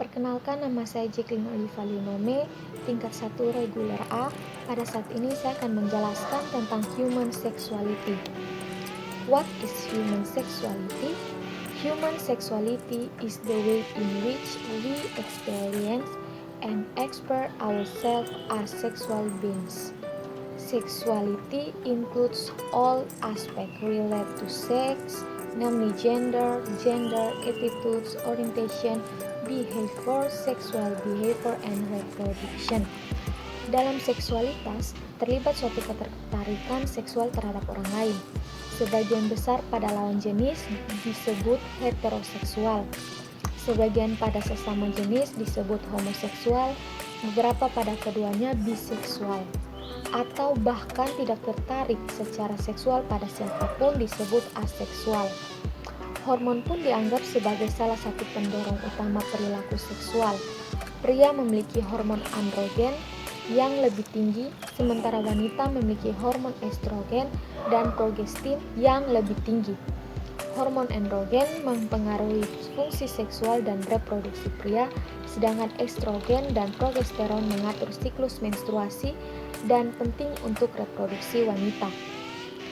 Perkenalkan, nama saya Jacqueline Oliva Linome, tingkat 1 reguler A. Pada saat ini saya akan menjelaskan tentang human sexuality. What is human sexuality? Human sexuality is the way in which we experience and express ourselves as sexual beings. Sexuality includes all aspects related to sex, namely gender, attitudes, orientation, behavior, sexual behavior, and reproduction. Dalam seksualitas, terlibat suatu ketertarikan seksual terhadap orang lain. Sebagian besar pada lawan jenis disebut heteroseksual. Sebagian pada sesama jenis disebut homoseksual, beberapa pada keduanya biseksual. Atau bahkan tidak tertarik secara seksual pada siapapun disebut aseksual. Hormon pun dianggap sebagai salah satu pendorong utama perilaku seksual. Pria memiliki hormon androgen yang lebih tinggi, sementara wanita memiliki hormon estrogen dan progestin yang lebih tinggi. Hormon androgen mempengaruhi fungsi seksual dan reproduksi pria, sedangkan estrogen dan progesteron mengatur siklus menstruasi dan penting untuk reproduksi wanita.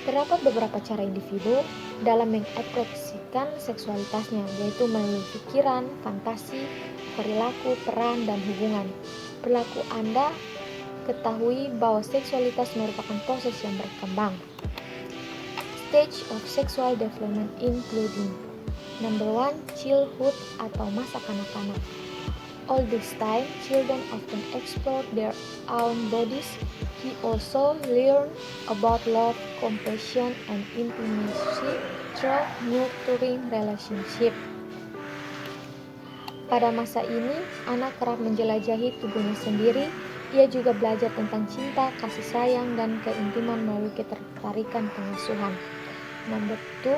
Terdapat beberapa cara individu dalam mengekspresikan seksualitasnya, yaitu melalui pikiran, fantasi, perilaku, peran, dan hubungan. Perilaku Anda ketahui bahwa seksualitas merupakan proses yang berkembang. Stage of sexual development including Number 1. Childhood atau masa kanak-kanak. All this time, children often explore their own bodies. He also learn about love, compassion, and intimacy through nurturing relationship. Pada masa ini, anak kerap menjelajahi tubuhnya sendiri. Ia juga belajar tentang cinta, kasih sayang, dan keintiman melalui ketertarikan pengasuhan. Number 2.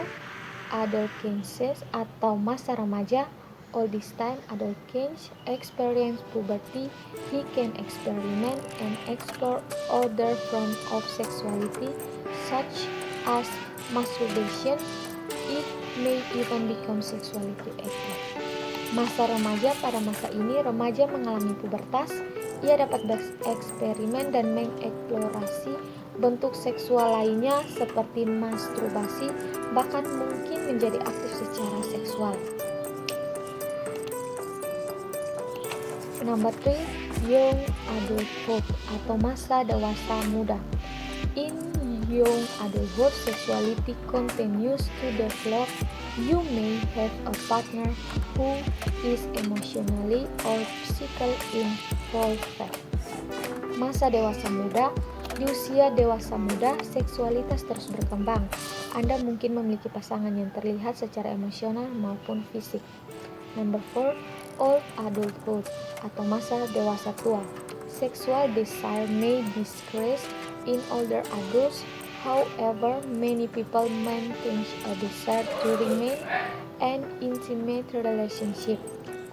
Adolescence atau masa remaja. All this time, adolescents experience puberty. He can experiment and explore other forms of sexuality, such as masturbation. It may even become sexuality active. Masa remaja. Pada masa ini, remaja mengalami pubertas. Ia dapat bereksperimen dan mengeksplorasi bentuk seksual lainnya seperti masturbasi, bahkan mungkin menjadi aktif secara seksual. Number 3. Young adulthood atau masa dewasa muda. In young adulthood, sexuality continues to develop. You may have a partner who is emotionally or physically involved. Masa dewasa muda. Di usia dewasa muda, seksualitas terus berkembang. Anda mungkin memiliki pasangan yang terlihat secara emosional maupun fisik. Number 4. Old adulthood atau masa dewasa tua. Sexual desire may decrease in older adults. However, many people maintain a desire to remain an intimate relationship.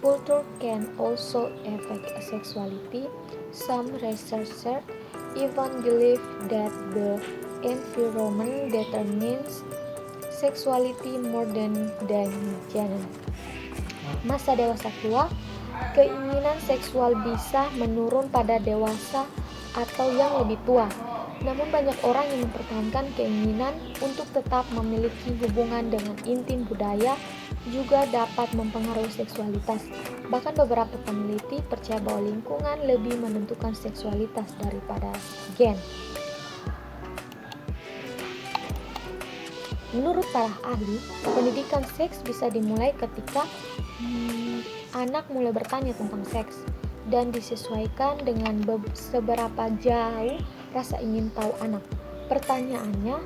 Culture can also affect sexuality. Some researchers even believe that the environment determines sexuality more than gender. Masa dewasa tua, keinginan seksual bisa menurun pada dewasa atau yang lebih tua. Namun banyak orang yang mempertahankan keinginan untuk tetap memiliki hubungan dengan intim budaya juga dapat mempengaruhi seksualitas. Bahkan beberapa peneliti percaya bahwa lingkungan lebih menentukan seksualitas daripada gen. Menurut para ahli, pendidikan seks bisa dimulai ketika anak mulai bertanya tentang seks dan disesuaikan dengan seberapa jauh rasa ingin tahu anak. Pertanyaannya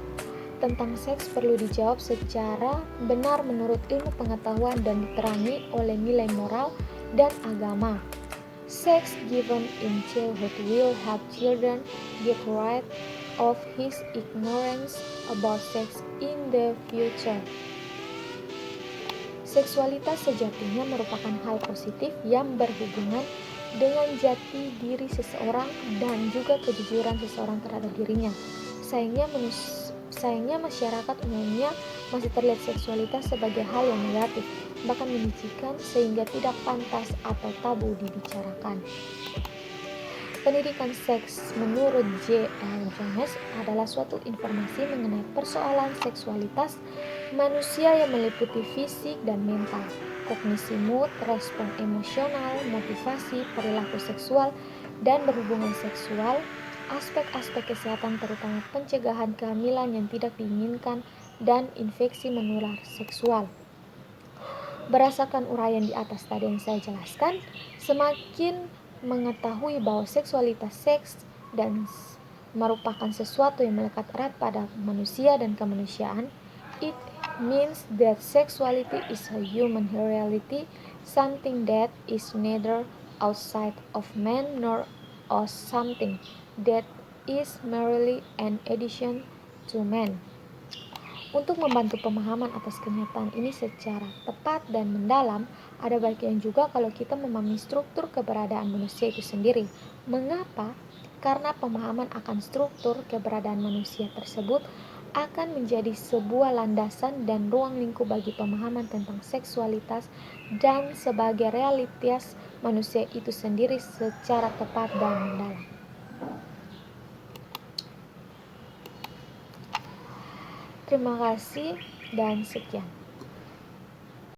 tentang seks perlu dijawab secara benar menurut ilmu pengetahuan dan diterangi oleh nilai moral dan agama. Sex given in childhood will help children get rid of his ignorance about sex in the future. Seksualitas sejatinya merupakan hal positif yang berhubungan dengan jati diri seseorang dan juga kejujuran seseorang terhadap dirinya. Sayangnya Sayangnya masyarakat umumnya masih terlihat seksualitas sebagai hal yang negatif, bahkan menjijikan sehingga tidak pantas atau tabu dibicarakan. Pendidikan seks menurut J.L. Jones adalah suatu informasi mengenai persoalan seksualitas manusia yang meliputi fisik dan mental, kognisi mood, respon emosional, motivasi, perilaku seksual, dan berhubungan seksual, aspek-aspek kesehatan terutama pencegahan kehamilan yang tidak diinginkan, dan infeksi menular seksual. Berdasarkan uraian di atas tadi yang saya jelaskan, semakin mengetahui bahwa seksualitas seks dan merupakan sesuatu yang melekat erat pada manusia dan kemanusiaan, it means that sexuality is a human reality, something that is neither outside of man nor or something that is merely an addition to man. Untuk membantu pemahaman atas kenyataan ini secara tepat dan mendalam, ada baiknya juga kalau kita memahami struktur keberadaan manusia itu sendiri. Mengapa? Karena pemahaman akan struktur keberadaan manusia tersebut akan menjadi sebuah landasan dan ruang lingkup bagi pemahaman tentang seksualitas dan sebagai realitas manusia itu sendiri secara tepat dan mendalam. Terima kasih dan sekian.